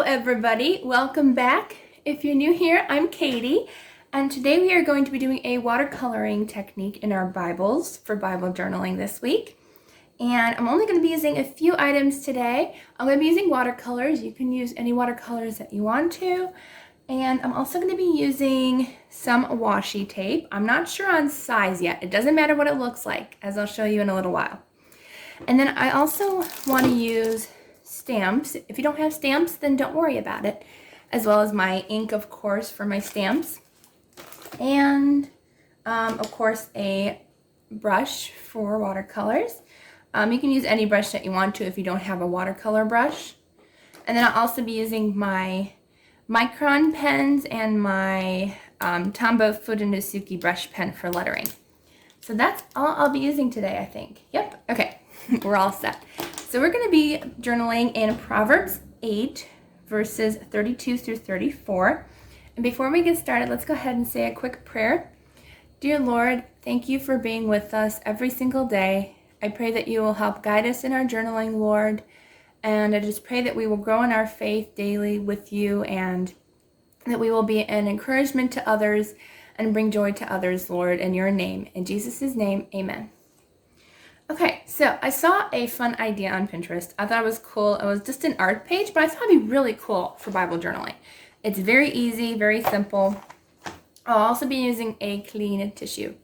everybody, welcome back. If you're new here, I'm Katie, and today we are going to be doing a watercoloring technique in our Bibles for Bible journaling this week. And I'm only going to be using a few items today. I'm going to be using watercolors. You can use any watercolors that you want to. And I'm also going to be using some washi tape. I'm not sure on size yet. It doesn't matter what it looks like, as I'll show you in a little while. And then I also want to use stamps. If you don't have stamps, then don't worry about it. As well as my ink, of course, for my stamps. And, of course, a brush for watercolors. You can use any brush that you want to if you don't have a watercolor brush. And then I'll also be using my Micron pens and my Tombow Fudenosuke brush pen for lettering. So that's all I'll be using today, I think. Yep, okay, we're all set. So we're going to be journaling in Proverbs 8, verses 32 through 34. And before we get started, let's go ahead and say a quick prayer. Dear Lord, thank you for being with us every single day. I pray that you will help guide us in our journaling, Lord. And I just pray that we will grow in our faith daily with you and that we will be an encouragement to others and bring joy to others, Lord, in your name. In Jesus' name, amen. Okay, so I saw a fun idea on Pinterest. I thought it was cool. It was just an art page, but I thought it'd be really cool for Bible journaling. It's very easy, very simple. I'll also be using a clean tissue,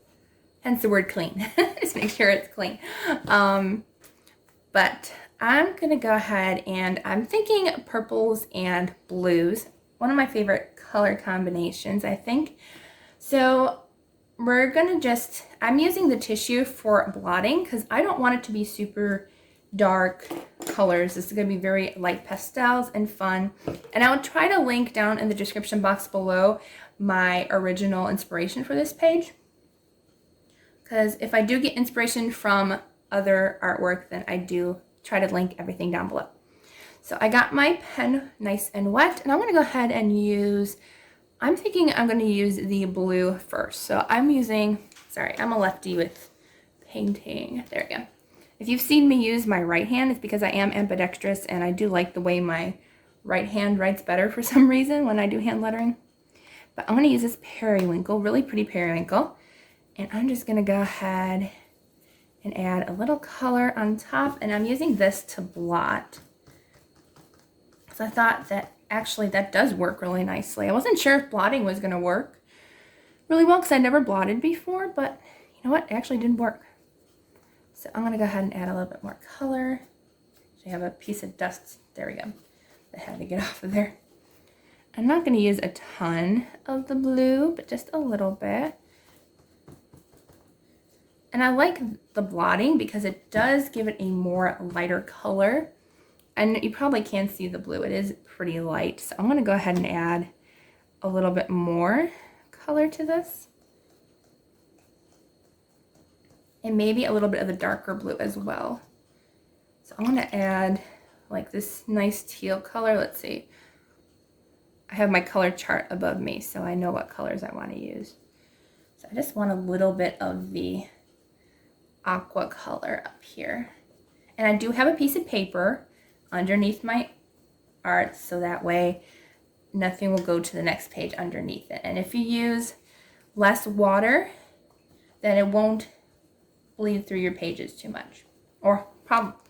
hence the word clean. Just make sure it's clean. But I'm gonna go ahead and I'm thinking purples and blues. One of my favorite color combinations, I think. So we're gonna I'm using the tissue for blotting because I don't want it to be super dark colors. This is gonna be very light pastels and fun. And I'll try to link down in the description box below my original inspiration for this page. Because if I do get inspiration from other artwork, then I do try to link everything down below. So I got my pen nice and wet, and I'm gonna go ahead and I'm thinking I'm going to use the blue first. So I'm a lefty with painting. There we go. If you've seen me use my right hand, it's because I am ambidextrous and I do like the way my right hand writes better for some reason when I do hand lettering. But I'm going to use this periwinkle, really pretty periwinkle. And I'm just going to go ahead and add a little color on top. And I'm using this to blot. So I thought that actually that does work really nicely. I wasn't sure if blotting was going to work really well because I never blotted before, but you know what? It actually didn't work. So I'm going to go ahead and add a little bit more color. I have a piece of dust. There we go. I had to get off of there. I'm not going to use a ton of the blue, but just a little bit. And I like the blotting because it does give it a more lighter color. And you probably can see the blue. It is pretty light. So I'm going to go ahead and add a little bit more color to this. And maybe a little bit of the darker blue as well. So I'm going to add like this nice teal color. Let's see. I have my color chart above me, so I know what colors I want to use. So I just want a little bit of the aqua color up here. And I do have a piece of paper underneath my art, so that way nothing will go to the next page underneath it. And if you use less water, then it won't bleed through your pages too much. Or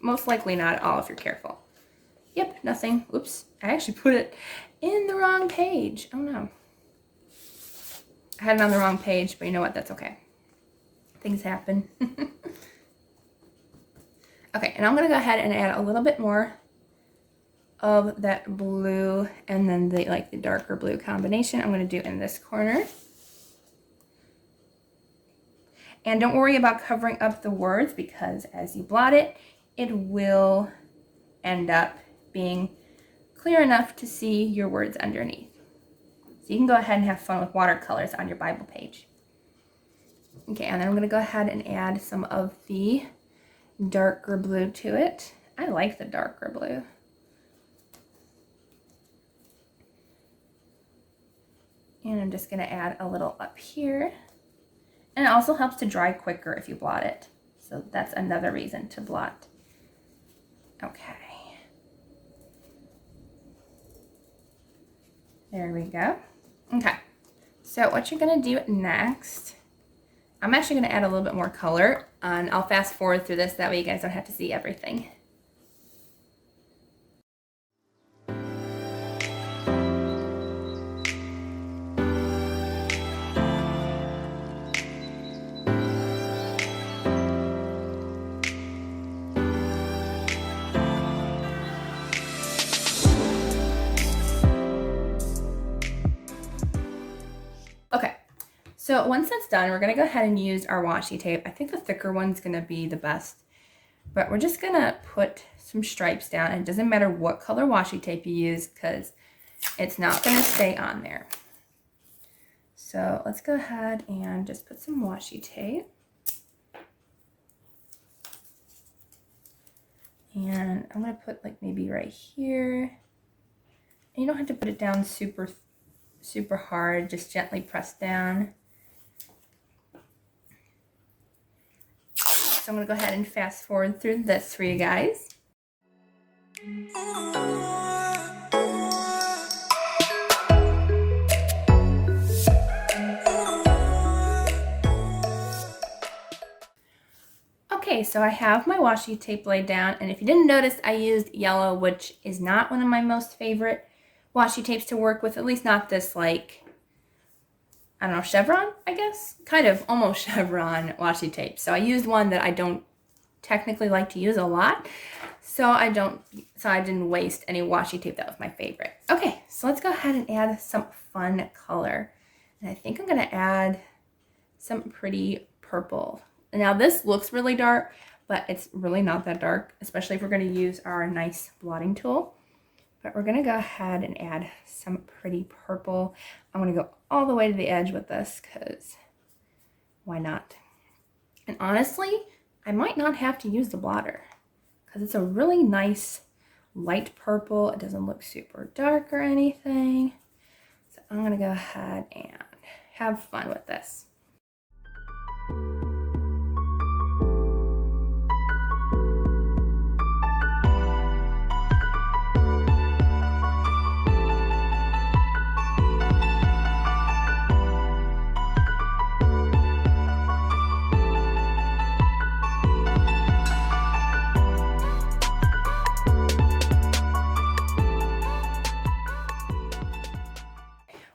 most likely not at all if you're careful. Yep, nothing. Oops, I actually put it in the wrong page. Oh no. I had it on the wrong page, but you know what? That's okay. Things happen. Okay, and I'm going to go ahead and add a little bit more of that blue and then the darker blue combination I'm going to do in this corner. And don't worry about covering up the words because as you blot it, it will end up being clear enough to see your words underneath. So you can go ahead and have fun with watercolors on your Bible page. Okay, and then I'm going to go ahead and add some of the darker blue to it. I like the darker blue. And I'm just going to add a little up here. And it also helps to dry quicker if you blot it. So that's another reason to blot. Okay. There we go. Okay, so what you're gonna do next, I'm actually gonna add a little bit more color, and I'll fast forward through this, that way you guys don't have to see everything. Okay, so once that's done, we're gonna go ahead and use our washi tape. I think the thicker one's gonna be the best, but we're just gonna put some stripes down, and it doesn't matter what color washi tape you use because it's not gonna stay on there. So let's go ahead and just put some washi tape. And I'm gonna put like maybe right here. And you don't have to put it down super hard, just gently press down. So I'm gonna go ahead and fast forward through this for you guys. Okay, so I have my washi tape laid down, and if you didn't notice, I used yellow, which is not one of my most favorite washi tapes to work with, at least not this, like, I don't know, chevron, I guess? Kind of almost chevron washi tape. So I used one that I don't technically like to use a lot, so I didn't waste any washi tape. That was my favorite. Okay, so let's go ahead and add some fun color. And I think I'm gonna add some pretty purple. Now this looks really dark, but it's really not that dark, especially if we're gonna use our nice blotting tool. But we're gonna go ahead and add some pretty purple. I'm gonna go all the way to the edge with this because why not? And honestly, I might not have to use the blotter because it's a really nice light purple. It doesn't look super dark or anything. So I'm gonna go ahead and have fun with this.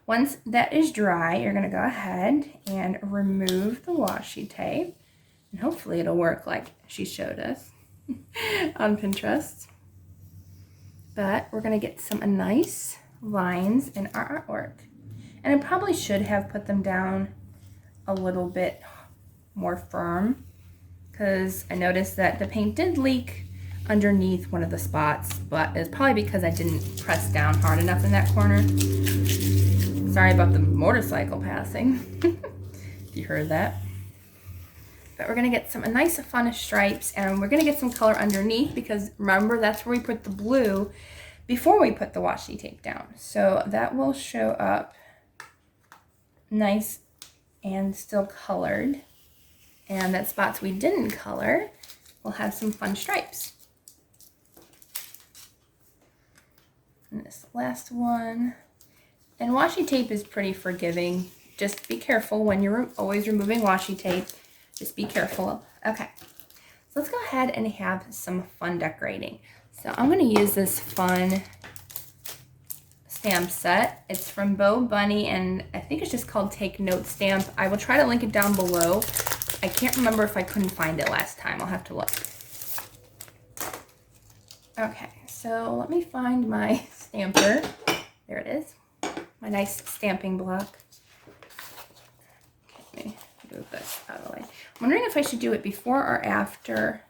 Once that is dry, you're going to go ahead and remove the washi tape. And hopefully it'll work like she showed us on Pinterest. But we're going to get some nice lines in our artwork. And I probably should have put them down a little bit more firm, because I noticed that the paint did leak underneath one of the spots, but it's probably because I didn't press down hard enough in that corner. Sorry about the motorcycle passing, if you heard that. But we're gonna get some nice fun stripes, and we're gonna get some color underneath, because remember, that's where we put the blue before we put the washi tape down. So that will show up nice and still colored. And that spots we didn't color will have some fun stripes. And this last one. And washi tape is pretty forgiving. Just be careful when you're always removing washi tape. Just be careful. Okay, so let's go ahead and have some fun decorating. So I'm gonna use this fun stamp set. It's from Bo Bunny, and I think it's just called Take Note Stamp. I will try to link it down below. I can't remember if I couldn't find it last time. I'll have to look. Okay, so let me find my stamper. There it is. My nice stamping block. Okay, let me move this out of the way. I'm wondering if I should do it before or after.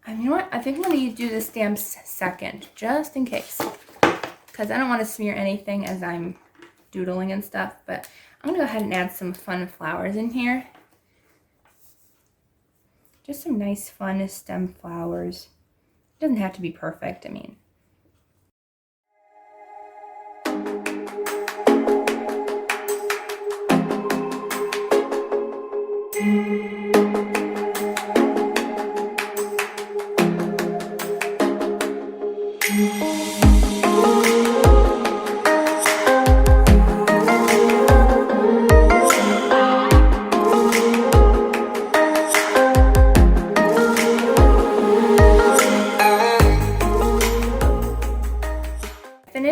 You know what? I think I'm going to do the stamps second, just in case. Because I don't want to smear anything as I'm doodling and stuff. But I'm going to go ahead and add some fun flowers in here. Just some nice fun stem flowers. It doesn't have to be perfect, I mean.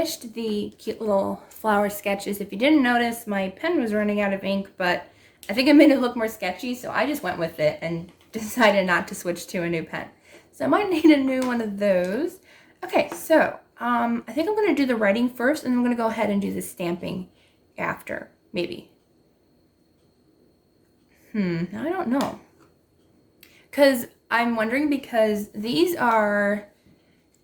finished the cute little flower sketches. If you didn't notice, my pen was running out of ink, but I think I made it look more sketchy, so I just went with it and decided not to switch to a new pen. So I might need a new one of those. Okay, so I think I'm going to do the writing first, and I'm going to go ahead and do the stamping after, maybe. I don't know. Because I'm wondering, because these are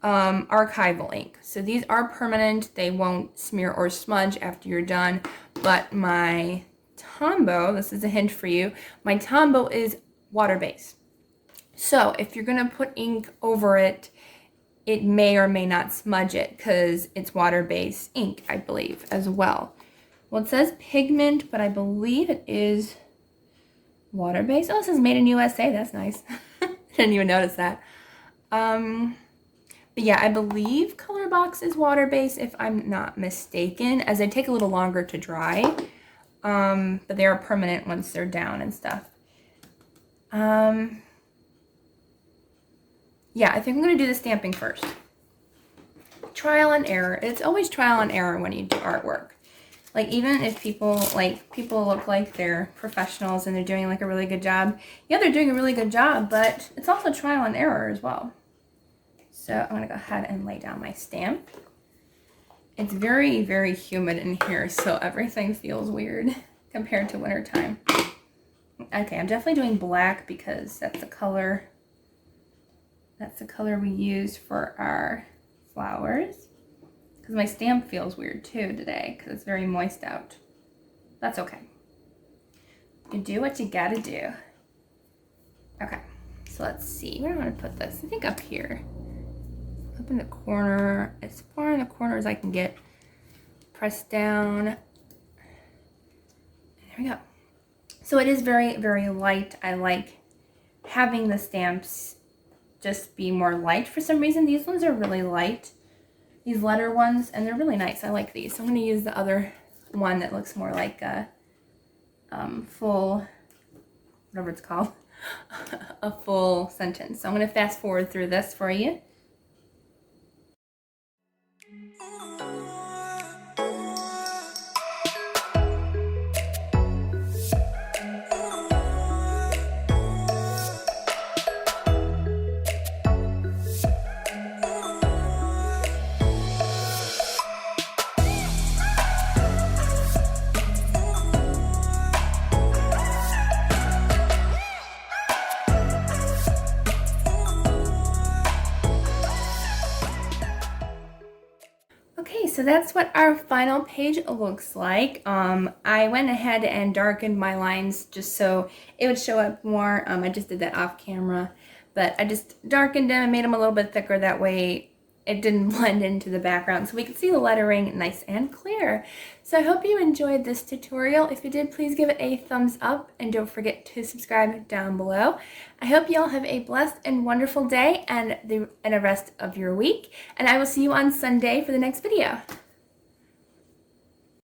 archival ink. So these are permanent. They won't smear or smudge after you're done. But my Tombow, this is a hint for you, my Tombow is water-based. So if you're going to put ink over it, it may or may not smudge it because it's water-based ink, I believe, as well. Well, it says pigment, but I believe it is water-based. Oh, it says made in USA. That's nice. Didn't even notice that. But yeah, I believe Color Box is water-based, if I'm not mistaken, as they take a little longer to dry. But they are permanent once they're down and stuff. Yeah, I think I'm going to do the stamping first. Trial and error. It's always trial and error when you do artwork. Like, even if people look like they're professionals and they're doing like a really good job. Yeah, they're doing a really good job, but it's also trial and error as well. So I'm going to go ahead and lay down my stamp. It's very, very humid in here, so everything feels weird compared to wintertime. Okay, I'm definitely doing black because that's the color. That's the color we use for our flowers. Because my stamp feels weird too today because it's very moist out. That's okay. You do what you gotta do. Okay, so let's see. Where do I want to put this? I think up here. Up in the corner. As far in the corner as I can get. Press down. There we go. So it is very, very light. I like having the stamps just be more light for some reason. These ones are really light, these letter ones, and they're really nice. I like these. So I'm going to use the other one that looks more like a full, whatever it's called, a full sentence. So I'm going to fast forward through this for you. So that's what our final page looks like. I went ahead and darkened my lines just so it would show up more. I just did that off camera, but I just darkened them and made them a little bit thicker. That way it didn't blend into the background, so we could see the lettering nice and clear. So I hope you enjoyed this tutorial. If you did, please give it a thumbs up and don't forget to subscribe down below. I hope you all have a blessed and wonderful day and the rest of your week, and I will see you on Sunday for the next video.